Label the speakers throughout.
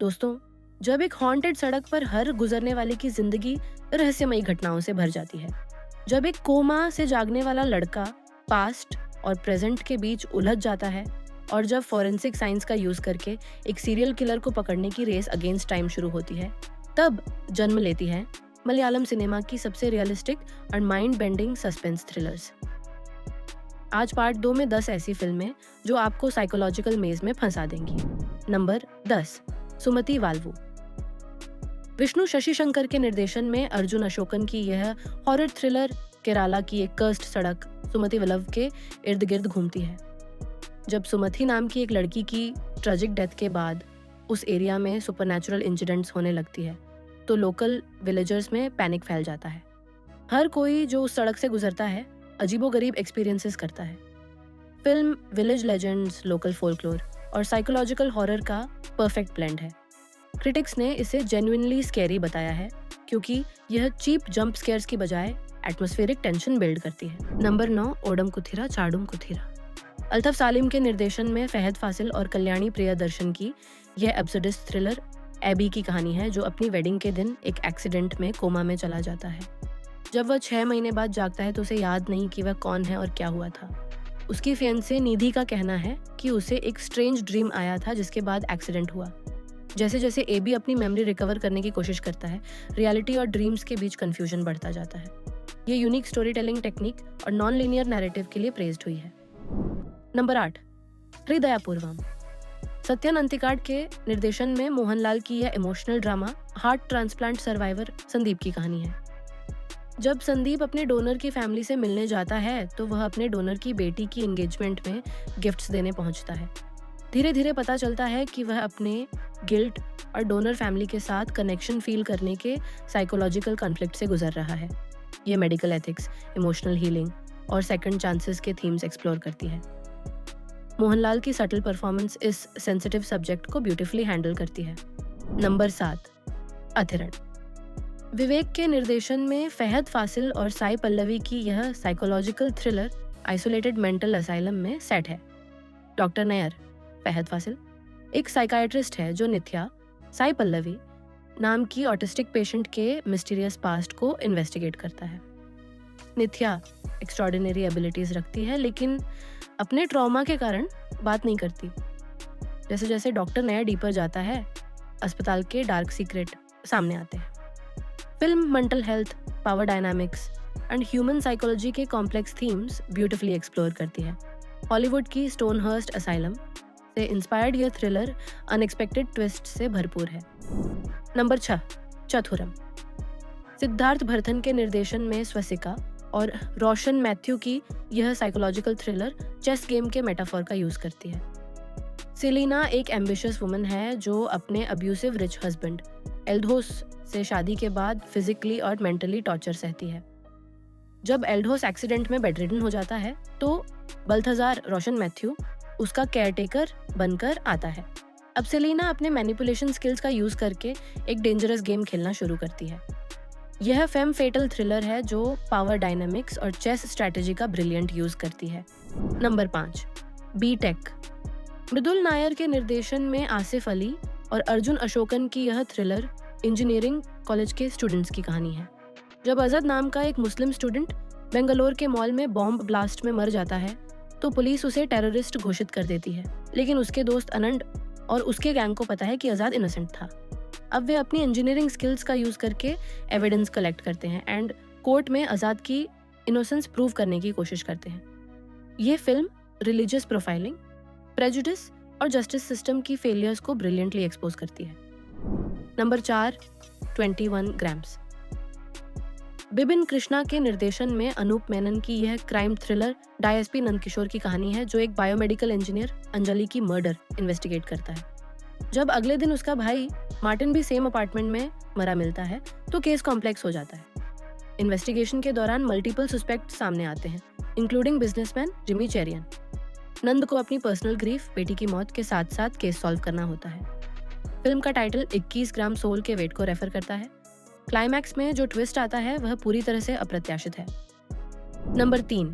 Speaker 1: दोस्तों, जब एक हॉन्टेड सड़क पर हर गुजरने वाले की जिंदगी रहस्यमयी घटनाओं से भर जाती है, जब एक कोमा से जागने वाला लड़का पास्ट और प्रेजेंट के बीच उलझ जाता है, और जब फॉरेंसिक साइंस का यूज करके एक सीरियल किलर को पकड़ने की रेस अगेंस्ट टाइम शुरू होती है, तब जन्म लेती है मलयालम सिनेमा की सबसे रियलिस्टिक और माइंड बेंडिंग सस्पेंस थ्रिलर्स। आज पार्ट 2 में 10 ऐसी फिल्में जो आपको साइकोलॉजिकल मेज में फंसा देंगी। नंबर 10, सुमति वाल्वू। विष्णु शशि शंकर के निर्देशन में अर्जुन अशोकन की यह हॉरर थ्रिलर केरला की एक कर्स्ड सड़क सुमति वल्लभ के इर्द गिर्द घूमती है। जब सुमति नाम की एक लड़की की ट्रेजिक डेथ के बाद उस एरिया में सुपरनैचुरल इंसिडेंट्स होने लगती है, तो लोकल विलेजर्स में पैनिक फैल जाता है। हर कोई जो उस सड़क से गुजरता है अजीबोगरीब एक्सपीरियंसेस करता है। Film village legends, local folklore और साइकोलॉजिकल हॉरर का परफेक्ट ब्लेंड है। क्रिटिक्स ने इसे जेन्युइनली स्कैरी बताया है क्योंकि यह चीप जंप स्केयर्स की बजाय एटमॉस्फेरिक टेंशन बिल्ड करती है। नंबर 9, ओडम कुथिरा चाडुम कुथिरा। अल्ताफ सालिम के निर्देशन में फहद फासिल और कल्याणी प्रियदर्शन की यह एब्सर्डिस्ट थ्रिलर एबी की कहानी है, जो अपनी वेडिंग के दिन एक एक्सीडेंट में कोमा में चला जाता है। जब वह 6 महीने बाद जागता है तो उसे याद नहीं कि वह कौन है और क्या हुआ था। उसकी फियांसे निधि का कहना है कि उसे एक स्ट्रेंज ड्रीम आया था जिसके बाद एक्सीडेंट हुआ। जैसे जैसे एबी अपनी मेमोरी रिकवर करने की कोशिश करता है, रियलिटी और ड्रीम्स के बीच कंफ्यूजन बढ़ता जाता है। ये यूनिक स्टोरी टेलिंग टेक्निक और नॉन लीनियर नैरेटिव के लिए प्रेज्ड हुई है। नंबर 8, हृदयापूर्वम। सत्यन अंतिकाड के निर्देशन में मोहनलाल की यह emotional drama heart transplant survivor Sandeep की कहानी है। जब संदीप अपने डोनर की फैमिली से मिलने जाता है तो वह अपने डोनर की बेटी की एंगेजमेंट में गिफ्ट्स देने पहुंचता है। धीरे धीरे पता चलता है कि वह अपने गिल्ट और डोनर फैमिली के साथ कनेक्शन फील करने के साइकोलॉजिकल कॉन्फ्लिक्ट से गुजर रहा है। ये मेडिकल एथिक्स, इमोशनल हीलिंग और सेकंड चांसेस के थीम्स एक्सप्लोर करती है। मोहनलाल की सटल परफॉर्मेंस इस सेंसिटिव सब्जेक्ट को ब्यूटीफुली हैंडल करती है। नंबर 7, अथिरण। विवेक के निर्देशन में फहद फासिल और साई पल्लवी की यह psychological thriller isolated mental asylum में सेट है। डॉक्टर नैयर, फहद फासिल, एक साइकाइट्रिस्ट है जो नित्या, साई पल्लवी नाम की ऑटिस्टिक पेशेंट के मिस्टीरियस पास्ट को इन्वेस्टिगेट करता है। नित्या एक्स्ट्रॉर्डिनरी एबिलिटीज रखती है लेकिन अपने ट्रॉमा के कारण बात नहीं करती। जैसे जैसे डॉक्टर नैयर डीपर जाता है, अस्पताल के डार्क सीक्रेट सामने आते हैं। Film mental health, power dynamics and human psychology के कॉम्प्लेक्स थीम्स ब्यूटीफुली एक्सप्लोर करती है। हॉलीवुड की स्टोनहर्स्ट असाइलम से इंस्पायर्ड यह थ्रिलर अनएक्सपेक्टेड ट्विस्ट से भरपूर है। नंबर 6, चथुरम। सिद्धार्थ भरथन के निर्देशन में स्वसिका और रोशन मैथ्यू की यह साइकोलॉजिकल थ्रिलर चेस गेम के मेटाफोर का यूज करती है। सेलिना एक एम्बिशियस वुमन है जो अपने अब्यूसिव रिच हस्बैंड एल्डोस से शादी के बाद फिजिकली और मेंटली टॉर्चर सहती है। जब एल्डोस एक्सीडेंट में बेडरिडन हो जाता है तो बल्थाजार रोशन मैथ्यू उसका केयरटेकर बनकर आता है। अब सेलिना अपने मैनिपुलेशन स्किल्स का यूज करके एक डेंजरस गेम खेलना शुरू करती है। यह फेम फेटल थ्रिलर है जो पावर डायनामिक्स और चेस स्ट्रेटेजी का ब्रिलियंट यूज करती है। Number 5, B.Tech. मृदुल नायर के निर्देशन में आसिफ अली और अर्जुन अशोकन की यह थ्रिलर इंजीनियरिंग कॉलेज के स्टूडेंट्स की कहानी है। जब अजद नाम का एक मुस्लिम स्टूडेंट बेंगलोर के मॉल में बॉम्ब ब्लास्ट में मर जाता है तो पुलिस उसे टेररिस्ट घोषित कर देती है, लेकिन उसके दोस्त अनंत और उसके गैंग को पता है कि आजाद इनोसेंट था। अब वे अपनी इंजीनियरिंग स्किल्स का यूज करके एविडेंस कलेक्ट करते हैं एंड कोर्ट में आजाद की इनोसेंस प्रूव करने की कोशिश करते हैं। ये फिल्म रिलीजियस प्रोफाइलिंग, प्रेजुडिस और जस्टिस सिस्टम की फेलियर्स को ब्रिलियंटली एक्सपोज करती है। Number 4, 21 grams. बिपिन कृष्णा के निर्देशन में अनूप मेनन की यह क्राइम थ्रिलर डीएसपी नंदकिशोर की कहानी है जो एक बायोमेडिकल इंजीनियर अंजलि की मर्डर इन्वेस्टिगेट करता है। जब अगले दिन उसका भाई मार्टिन भी सेम अपार्टमेंट में मरा मिलता है तो केस कॉम्प्लेक्स हो जाता है। इन्वेस्टिगेशन के दौरान मल्टीपल सस्पेक्ट सामने आते हैं, इंक्लूडिंग बिजनेसमैन जिमी चेरियन। नंद को अपनी पर्सनल ग्रीफ, बेटी की मौत के साथ साथ केस सॉल्व करना होता है। फिल्म का टाइटल 21 ग्राम सोल के वेट को रेफर करता है। क्लाइमैक्स में जो ट्विस्ट आता है वह पूरी तरह से अप्रत्याशित है। नंबर 3,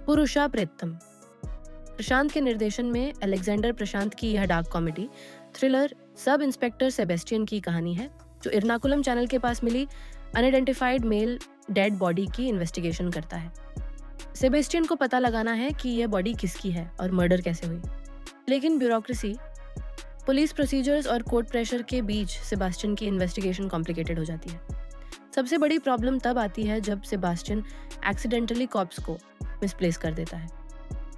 Speaker 1: पुरुषा प्रेतम। प्रशांत के निर्देशन में अलेक्जेंडर प्रशांत की यह dark comedy thriller sub inspector Sebastian की कहानी है, जो इरनाकुलम चैनल के पास मिली अनआइडेंटिफाइड मेल डेड बॉडी की इन्वेस्टिगेशन करता है। सेबेस्टियन को पता लगाना है कि यह बॉडी किसकी है और मर्डर कैसे हुई। लेकिन ब्यूरोक्रेसी, पुलिस प्रोसीजर्स और कोर्ट प्रेशर के बीच सेबास्टियन की इन्वेस्टिगेशन कॉम्प्लिकेटेड हो जाती है। सबसे बड़ी प्रॉब्लम तब आती है जब सेबास्टियन एक्सीडेंटली कॉप्स को मिसप्लेस कर देता है।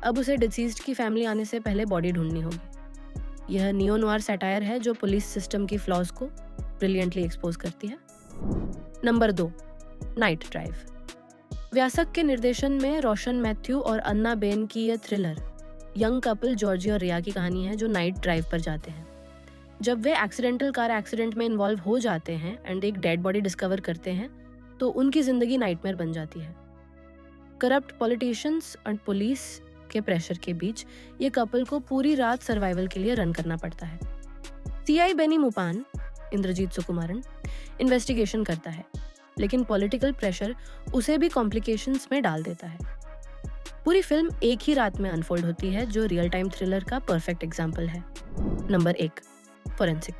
Speaker 1: अब उसे डिसीज्ड की फैमिली आने से पहले बॉडी ढूंढनी होगी। यह नियो नोयर सैटायर है जो पुलिस सिस्टम की फ्लॉज को ब्रिलियंटली एक्सपोज करती है। Number 2, night drive. व्यासक के निर्देशन में रोशन मैथ्यू और अन्ना बेन की यह थ्रिलर यंग कपल जॉर्जी और रिया की कहानी है, जो नाइट ड्राइव पर जाते हैं। जब वे एक्सीडेंटल कार एक्सीडेंट में इन्वॉल्व हो जाते हैं एंड एक डेड बॉडी डिस्कवर करते हैं, तो उनकी जिंदगी नाइटमेयर बन जाती है। करप्ट पॉलिटिशियंस और पुलिस के प्रेशर के बीच ये कपल को पूरी रात सर्वाइवल के लिए रन करना पड़ता है। सीआई बेनी मुपान, इंद्रजीत सुकुमारन, इन्वेस्टिगेशन करता है, लेकिन पॉलिटिकल प्रेशर उसे भी कॉम्प्लिकेशंस में डाल देता है। पूरी फिल्म एक ही रात में अनफोल्ड होती है, जो रियल टाइम थ्रिलर का परफेक्ट एग्जाम्पल है। Number 1, forensic.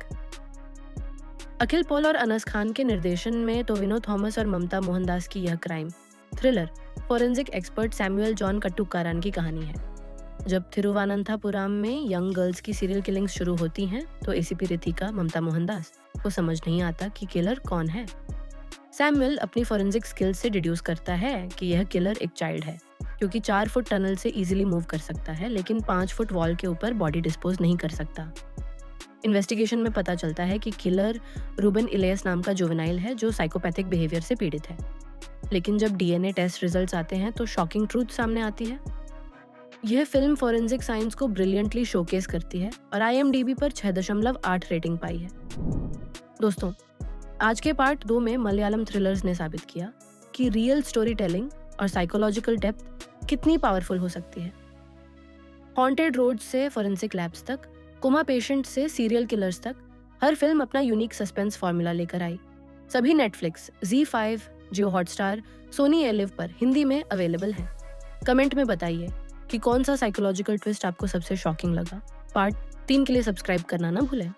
Speaker 1: अखिल पॉल और अनस खान के निर्देशन में टोविनो थॉमस और ममता मोहनदास की यह crime thriller forensic expert Samuel John Kattukaran की कहानी है। जब थिरुवनंतपुरम में यंग गर्ल्स की सीरियल किलिंग्स शुरू होती हैं, तो एसीपी रितिका ममता मोहनदास को समझ नहीं आता कि किलर कौन है। सैमुअल अपनी फोरेंसिक स्किल्स से डिड्यूस करता है कि यह किलर एक चाइल्ड है, क्योंकि 4 फुट टनल से इजीली मूव कर सकता है, लेकिन 5 फुट वॉल के ऊपर बॉडी डिस्पोज नहीं कर सकता। इन्वेस्टिगेशन में पता चलता है कि किलर रूबेन इलियस नाम का जुवेनाइल है, जो साइकोपैथिक बिहेवियर से पीड़ित है। लेकिन जब डीएनए टेस्ट रिजल्ट्स आते हैं, तो शॉकिंग ट्रूथ सामने आती है। यह फिल्म फोरेंसिक साइंस को ब्रिलियंटली शोकेस करती है और IMDb पर 6.8 रेटिंग पाई है। दोस्तों, आज के पार्ट 2 में मलयालम थ्रिलर्स ने साबित किया कि रियल स्टोरी टेलिंग और साइकोलॉजिकल डेप्थ कितनी पावरफुल हो सकती है। हॉन्टेड रोड्स से फोरेंसिक लैब्स तक, कोमा पेशेंट से सीरियल किलर्स तक, हर फिल्म अपना यूनिक सस्पेंस फॉर्मूला लेकर आई। सभी नेटफ्लिक्स, ZEE5, जियो हॉटस्टार, सोनी एलिव पर हिंदी में अवेलेबल हैं। कमेंट में बताइए कि कौन सा साइकोलॉजिकल ट्विस्ट आपको सबसे शॉकिंग लगा। पार्ट 3 के लिए सब्सक्राइब करना ना भूलें।